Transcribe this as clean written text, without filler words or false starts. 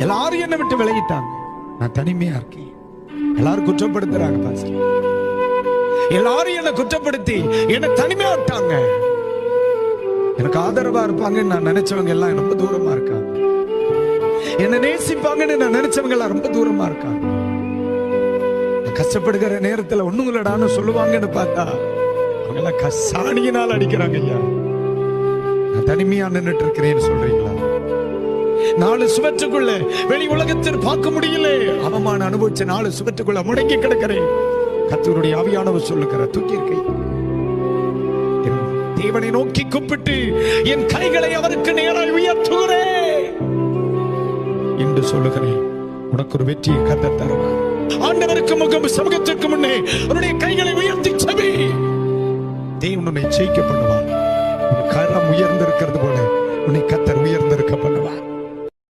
எல்லாரும் என்னை விட்டு விலகிட்டாங்க, நான் தனிமையா இருக்கேன். எல்லாரும் குற்றப்படுத்துறாங்க பாஸ்டர், எல்லாரும் என்ன குற்றப்படுத்தி என்ன தனிமையா விட்டாங்க. எனக்கு ஆதரவா இருப்பாங்கன்னு நான் நினைச்சவங்க எல்லாம் ரொம்ப தூரமா இருக்காங்க. என்ன நேசிப்பாங்கன்னு நான் நினைச்சவங்க எல்லாம் ரொம்ப தூரமா இருக்காங்க. கஷ்டப்படுகிற நேரத்துல ஒண்ணுங்களடான்னு சொல்லுவாங்கன்னு பார்த்தா அவங்க எல்லாம் கசாணியினால் அடிக்கிறாங்க. ஐயா, நான் தனிமையா நின்றுட்டு இருக்கிறேன்னு சொல்றீங்களா? 4 சுவற்றுக்குள்ள வெளி உலகத்தில் பார்க்க முடியல, அவமான அனுபவிச்ச 4 சுவற்றுக்குள்ள முடங்கி கிடக்கிறேன். கர்த்தருடைய ஆவியானவர் சொல்லுகிற தூக்கி இருக்கை தேவனை நோக்கி கூப்பிட்டு என் கைகளை அவருக்கு நேராக உயர்த்துகிறேன் என்று சொல்லுகிறேன். உனக்கு ஒரு வெற்றியை கர்த்தர் தருவார். ஆண்டவருக்கு முகம் சமூகத்திற்கு முன்னே அவருடைய கைகளை உயர்த்தி செவி, தேவன் உன்னை ஜெயிக்க பண்ணுவார். உன் கரம் உயர்ந்திருக்கிறது போல உன்னை கர்த்தர் உயர்ந்திருக்க பண்ணுவார்.